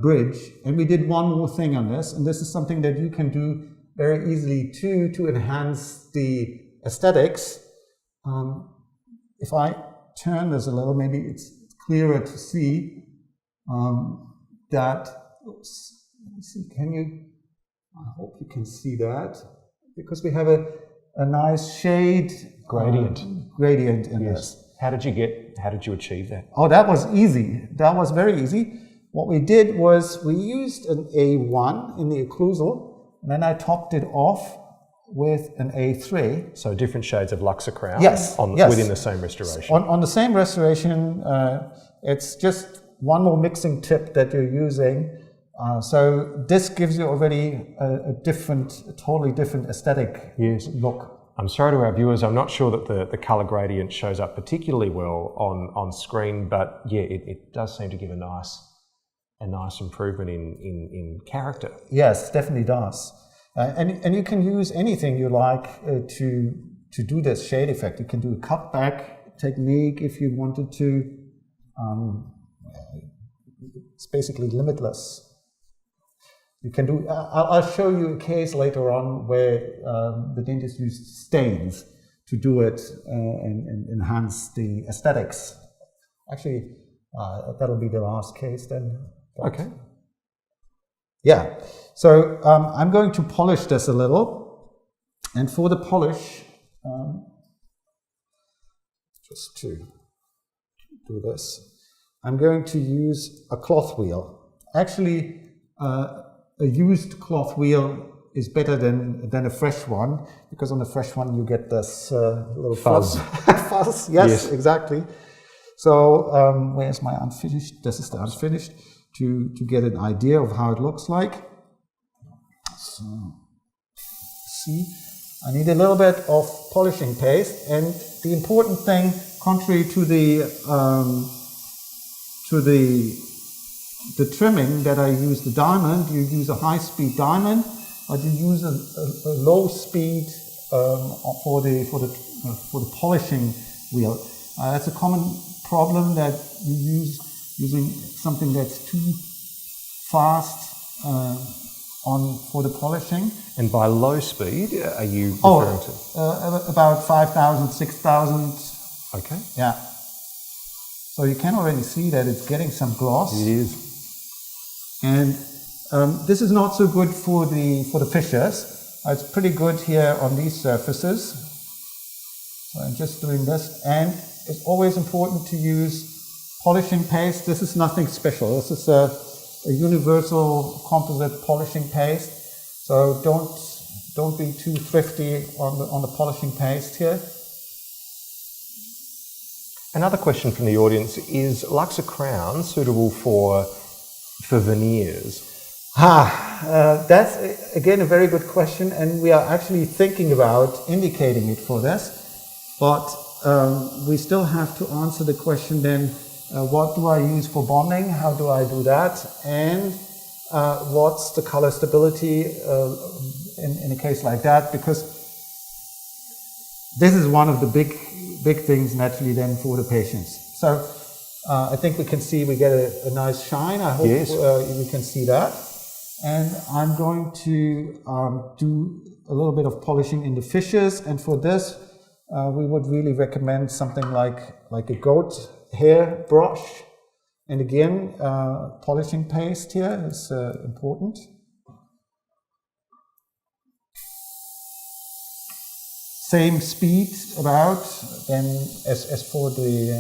bridge, and we did one more thing on this, and this is something that you can do very easily too to enhance the aesthetics. If I turn this a little, maybe it's clearer to see that, oops, let me see, can you, I hope you can see that, because we have a nice shade gradient in this. How did you achieve that? Oh, that was easy. That was very easy. What we did was we used an A1 in the occlusal, and then I topped it off with an A3. So different shades of Luxor crown within the same restoration. On the same restoration, it's just one more mixing tip that you're using. So this gives you already a totally different aesthetic look. I'm sorry to our viewers, I'm not sure that the colour gradient shows up particularly well on screen, but yeah, it does seem to give a nice improvement in character. Yes, definitely does. And you can use anything you like to do this shade effect. You can do a cutback technique if you wanted to. It's basically limitless. You can do. I'll show you a case later on where the dentist used stains to do it and enhance the aesthetics. Actually, that'll be the last case then. Okay. Yeah. So I'm going to polish this a little, and for the polish, just to do this, I'm going to use a cloth wheel. Actually, a used cloth wheel is better than a fresh one, because on a fresh one you get this little fuzz. Fuzz, yes, exactly. So where's my unfinished? This is the unfinished, to get an idea of how it looks like. So, see, I need a little bit of polishing paste, and the important thing, contrary to the trimming that I use the diamond, you use a high-speed diamond, but you use a low speed for the polishing wheel. That's a common problem, that you use using something that's too fast for the polishing. And by low speed, are you referring to? About 5,000, 6,000. Okay. Yeah. So you can already see that it's getting some gloss. It is. And this is not so good for the fissures. It's pretty good here on these surfaces. So I'm just doing this, and it's always important to use polishing paste. This is nothing special. This is a universal composite polishing paste. So don't be too thrifty on the polishing paste here. Another question from the audience is Luxor crown suitable for veneers? That's again a very good question, and we are actually thinking about indicating it for this, but we still have to answer the question then, what do I use for bonding, how do I do that, and what's the color stability in a case like that, because this is one of the big things naturally then for the patients. So I think we can see we get a nice shine. I hope you can see that. And I'm going to do a little bit of polishing in the fissures, and for this we would really recommend something like a goat hair brush. And again, polishing paste here is important. Same speed about then as for the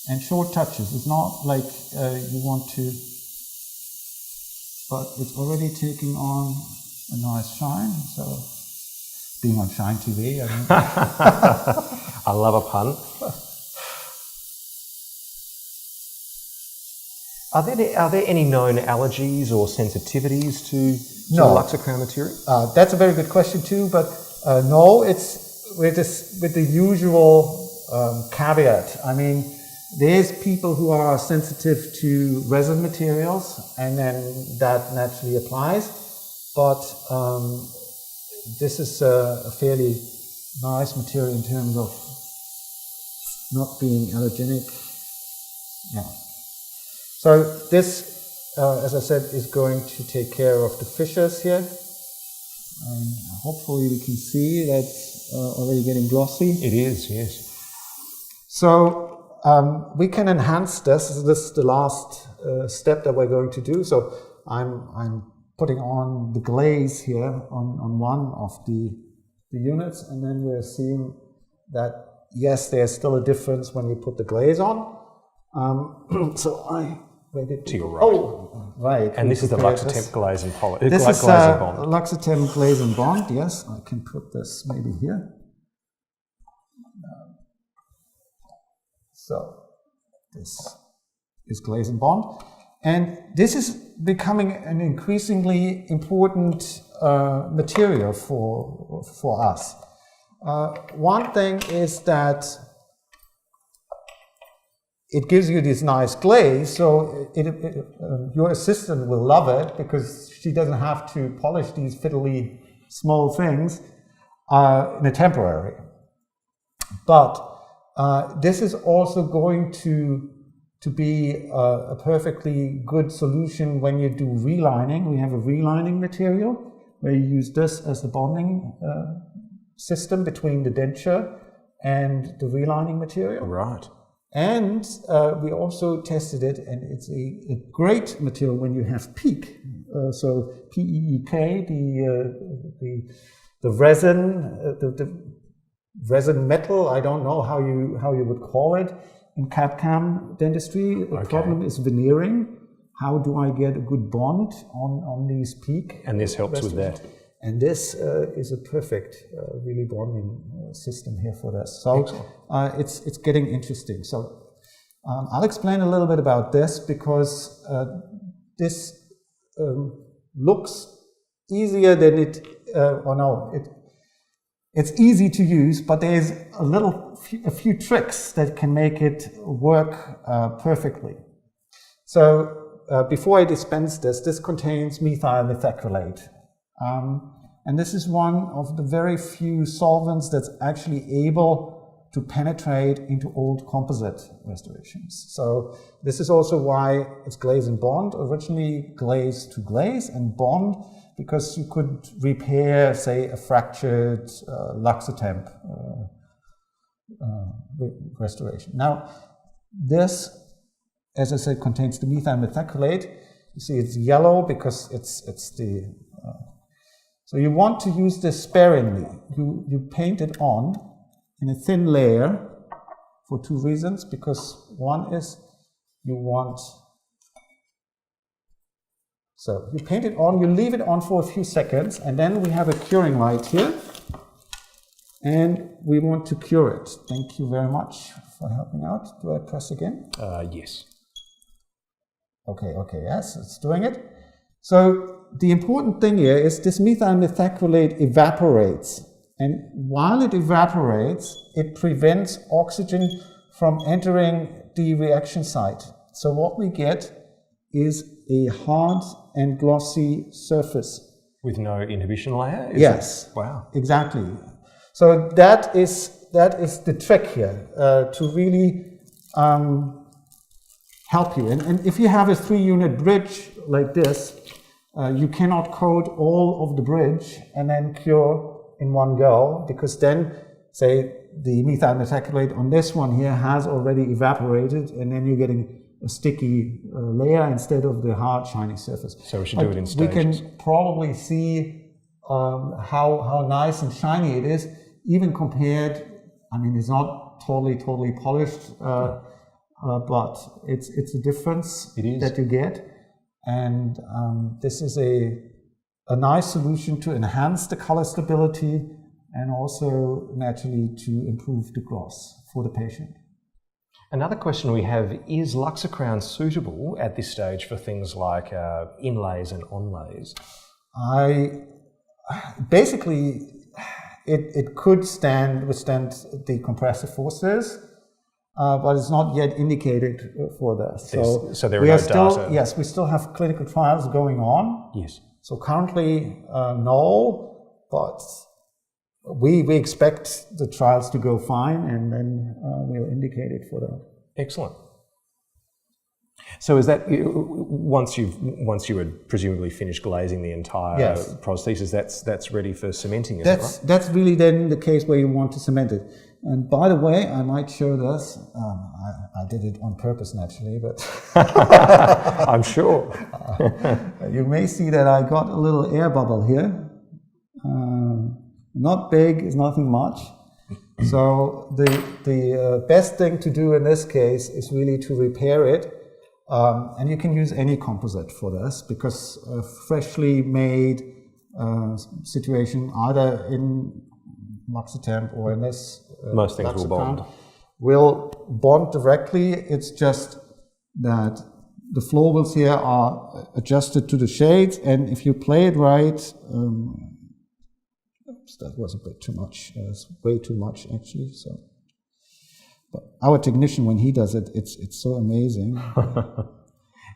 and short touches. It's not like you want to, but it's already taking on a nice shine. So being on ScheinTV, I mean. I love a pun. Are there any known allergies or sensitivities to No. the Luxocrown material? That's a very good question too, but no, it's with the usual caveat. I mean, there's people who are sensitive to resin materials, and then that naturally applies. But this is a fairly nice material in terms of not being allergenic. Yeah. So this, as I said, is going to take care of the fissures here. And hopefully we can see that's already getting glossy. It is, yes. So we can enhance this. This is the last step that we're going to do. So I'm putting on the glaze here on one of the units, and then we're seeing that yes, there's still a difference when you put the glaze on. So where did to your right. Oh, right. And this is the Luxotemp glaze and polish. This is glaze and bond. Luxotemp glaze and bond. Yes, I can put this maybe here. So this is glaze and bond, and this is becoming an increasingly important material for us. One thing is that it gives you this nice glaze, so your assistant will love it because she doesn't have to polish these fiddly small things in a temporary. But this is also going to be a perfectly good solution when you do relining. We have a relining material where you use this as the bonding system between the denture and the relining material. Right. And we also tested it, and it's a great material when you have PEEK. So PEEK, the resin, the resin metal. I don't know how you would call it in CAD/CAM dentistry. The problem is veneering. How do I get a good bond on these PEEK? And this helps with that. And this is a perfect, really bonding system here for this. So it's getting interesting. So I'll explain a little bit about this because this looks easier than it's easy to use, but there's a few tricks that can make it work perfectly. So before I dispense this contains methyl methacrylate. And this is one of the very few solvents that's actually able to penetrate into old composite restorations. So this is also why it's glaze and bond, originally glaze to glaze and bond, because you could repair, say, a fractured Luxotemp restoration. Now, this, as I said, contains the methyl methacrylate. You see it's yellow because it's the... So you want to use this sparingly. You paint it on in a thin layer for two reasons. Because one is so you paint it on, you leave it on for a few seconds, and then we have a curing light here. And we want to cure it. Thank you very much for helping out. Do I press again? Yes. Okay, yes, it's doing it. So the important thing here is this methyl methacrylate evaporates, and while it evaporates, it prevents oxygen from entering the reaction site. So what we get is a hard and glossy surface. With no inhibition layer? Yes. Wow. Exactly. So that is the trick here, to really help you. And if you have a 3-unit bridge like this, you cannot coat all of the bridge and then cure in one go, because then, say, the methyl methacrylate on this one here has already evaporated, and then you're getting a sticky layer instead of the hard, shiny surface. So we should do it in stages. We can probably see how nice and shiny it is, even compared, I mean, it's not totally polished, but it's a difference that you get. And this is a nice solution to enhance the color stability and also naturally to improve the gloss for the patient. Another question we have, is Luxacrown suitable at this stage for things like inlays and onlays? Basically, it could withstand the compressive forces, but it's not yet indicated for this. So there are no data? Yes, we still have clinical trials going on. Yes. So currently, no, but we expect the trials to go fine, and then we'll indicate it for that. Excellent. So is that, once you had presumably finished glazing the entire prosthesis, that's ready for cementing, is that right? That's really then the case where you want to cement it. And by the way, I might show this. I did it on purpose naturally, but I'm sure. You may see that I got a little air bubble here. Not big, it's nothing much. So the best thing to do in this case is really to repair it. And you can use any composite for this, because a freshly made situation, either in Luxatemp or in this most things will bond directly. It's just that the floor wheels here are adjusted to the shades, and if you play it right, that was a bit too much. It's way too much actually. So, but our technician, when he does it, it's so amazing.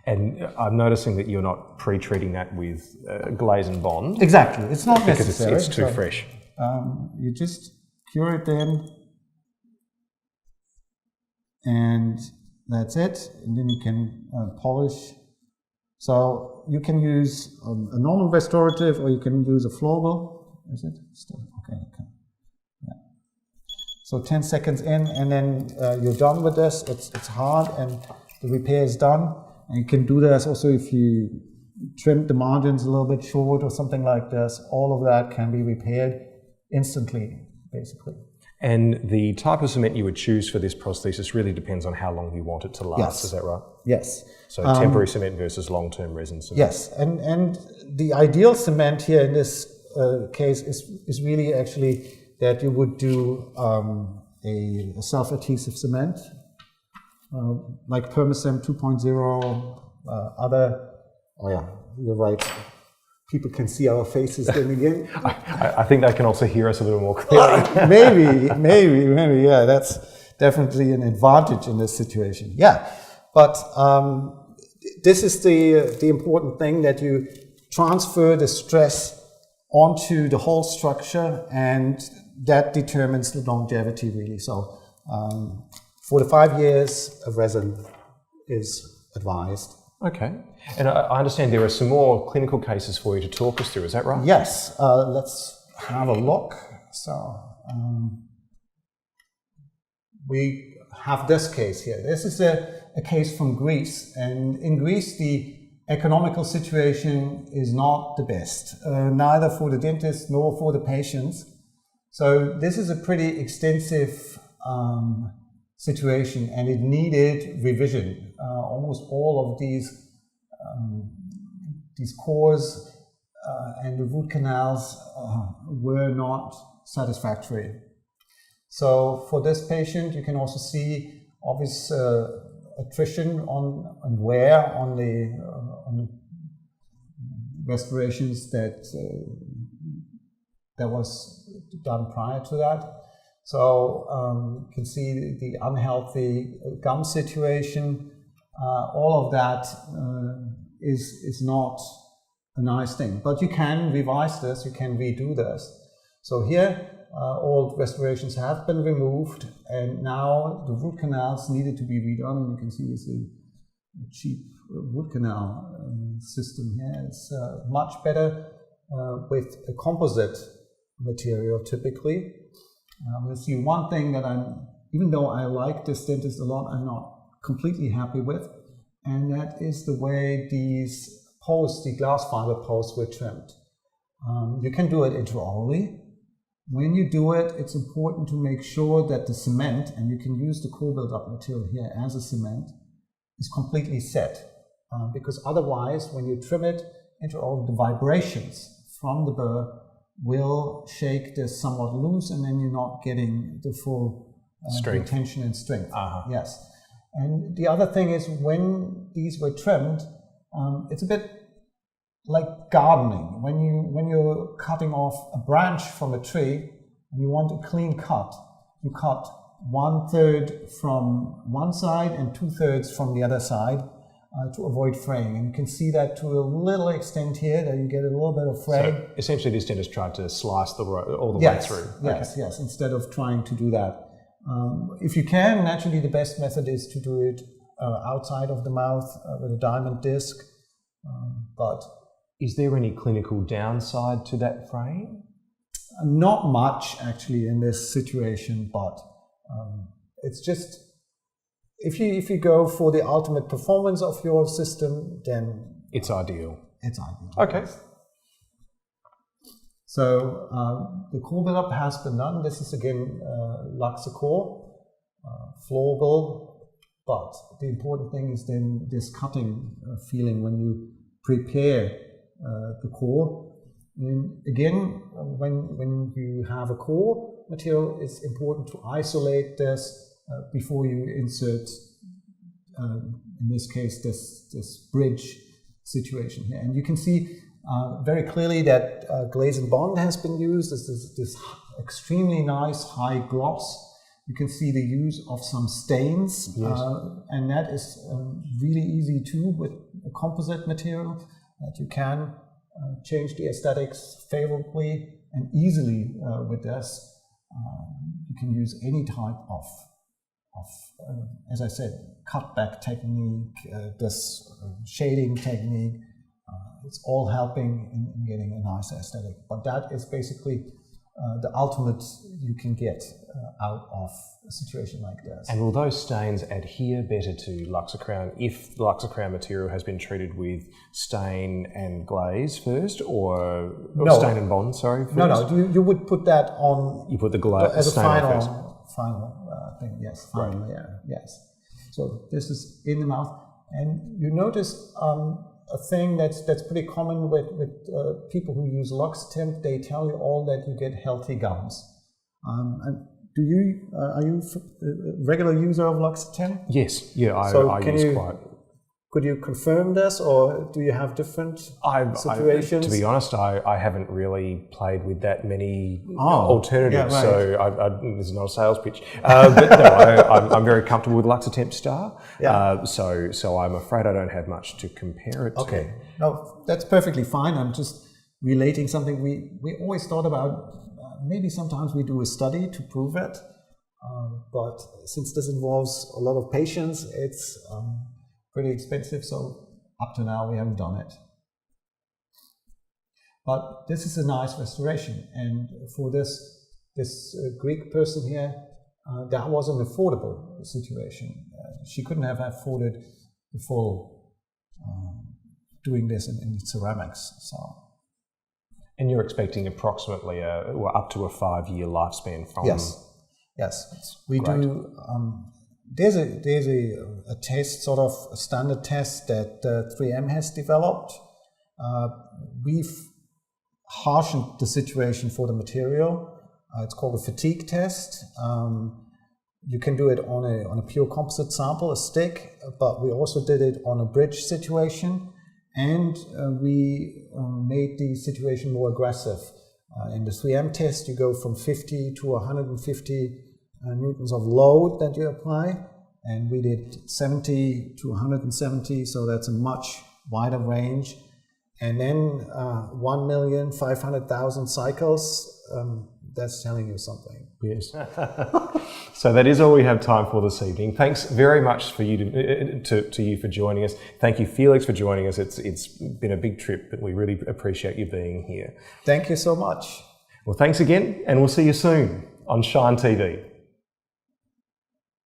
And I'm noticing that you're not pre-treating that with glaze and bond. Exactly, it's not necessary. Because it's too fresh. You just cure it then, and that's it. And then you can polish. So you can use a normal restorative, or you can use a floral. Is it still okay? Yeah. So 10 seconds in, and then you're done with this. It's hard, and the repair is done. And you can do this also if you trim the margins a little bit short or something like this. All of that can be repaired instantly, basically. And the type of cement you would choose for this prosthesis really depends on how long you want it to last. Yes. Is that right? Yes. So temporary cement versus long-term resin cement. Yes, and the ideal cement here in this case is really actually that you would do a self-adhesive cement, like Permacem 2.0, other. Oh yeah, you're right. People can see our faces then again. I think they can also hear us a little more clearly. maybe, yeah, that's definitely an advantage in this situation. Yeah, but this is the important thing, that you transfer the stress onto the whole structure, and that determines the longevity really. So 4 to 5 years of resin is advised. Okay, and I understand there are some more clinical cases for you to talk us through, is that right? Yes, let's have a look. So we have this case here. This is a case from Greece, and in Greece the economical situation is not the best, neither for the dentist nor for the patients. So this is a pretty extensive situation, and it needed revision. Almost all of these cores and the root canals were not satisfactory. So for this patient, you can also see obvious attrition and wear on the restorations that was done prior to that. So you can see the unhealthy gum situation. All of that is not a nice thing, but you can revise this, you can redo this. So here all restorations have been removed, and now the root canals needed to be redone. You can see this is a cheap root canal system here. It's much better with a composite material typically. We'll see one thing that even though I like this dentist a lot, I'm not completely happy with, and that is the way these posts, the glass fiber posts, were trimmed. You can do it intraorally. When you do it, it's important to make sure that the cement, and you can use the core build-up material here as a cement, is completely set. Because otherwise, when you trim it intraorally, the vibrations from the burr will shake this somewhat loose, and then you're not getting the full retention and strength. Yes. And the other thing is, when these were trimmed, it's a bit like gardening. When you're cutting off a branch from a tree and you want a clean cut, you cut 1/3 from one side and 2/3 from the other side to avoid fraying. And you can see that to a little extent here, that you get a little bit of fray. So essentially this dentist tried to slice all the way through. Yes, instead of trying to do that. If you can, naturally the best method is to do it outside of the mouth with a diamond disc. But is there any clinical downside to that fraying? Not much actually in this situation, but it's just, if you go for the ultimate performance of your system, then it's ideal. It's ideal. Okay. So the core build-up has been done. This is again Luxor core, flowable, but the important thing is then this cutting feeling when you prepare the core. And again, when you have a core material, it's important to isolate this before you insert, in this case, this bridge situation here. And you can see very clearly that glaze and bond has been used. This extremely nice high gloss. You can see the use of some stains, yes. And that is really easy too with a composite material, that you can change the aesthetics favorably and easily with this. You can use any type of as I said, cutback technique, this shading technique. It's all helping in getting a nice aesthetic. But that is basically the ultimate you can get out of a situation like this. And will those stains adhere better to Luxor Crown if the Luxor Crown material has been treated with stain and glaze first, or no. Stain and bond, sorry? First? No, you would put that on. You put the glaze as a final thing, yes, final right. layer, yes. So this is in the mouth, and you notice a thing that's pretty common with people who use Luxtemp. They tell you all that you get healthy gums. And are you a regular user of Luxtemp? Yes, yeah, I use quite. Could you confirm this, or do you have different situations? To be honest, I haven't really played with that many alternatives, yeah, right. so this is not a sales pitch. But no, I'm very comfortable with Luxtemp Star, yeah. So I'm afraid I don't have much to compare it to. Okay, no, that's perfectly fine. I'm just relating something we always thought about. Maybe sometimes we do a study to prove it, but since this involves a lot of patients, it's pretty expensive, so up to now we haven't done it. But this is a nice restoration, and for this Greek person here, that was an affordable situation. She couldn't have afforded the full doing this in ceramics. So. And you're expecting approximately up to a 5-year lifespan from. Yes, we do. There's a test, sort of a standard test that 3M has developed. We've harshened the situation for the material. It's called a fatigue test. You can do it on a pure composite sample, a stick, but we also did it on a bridge situation, and we made the situation more aggressive. In the 3M test, you go from 50 to 150 newtons of load that you apply, and we did 70 to 170, so that's a much wider range. And then 1,500,000 cycles, that's telling you something. Yes. So that is all we have time for this evening. Thanks very much for you to you for joining us. Thank you, Felix, for joining us. It's been a big trip, but we really appreciate you being here. Thank you so much. Well, thanks again, and we'll see you soon on ScheinTV.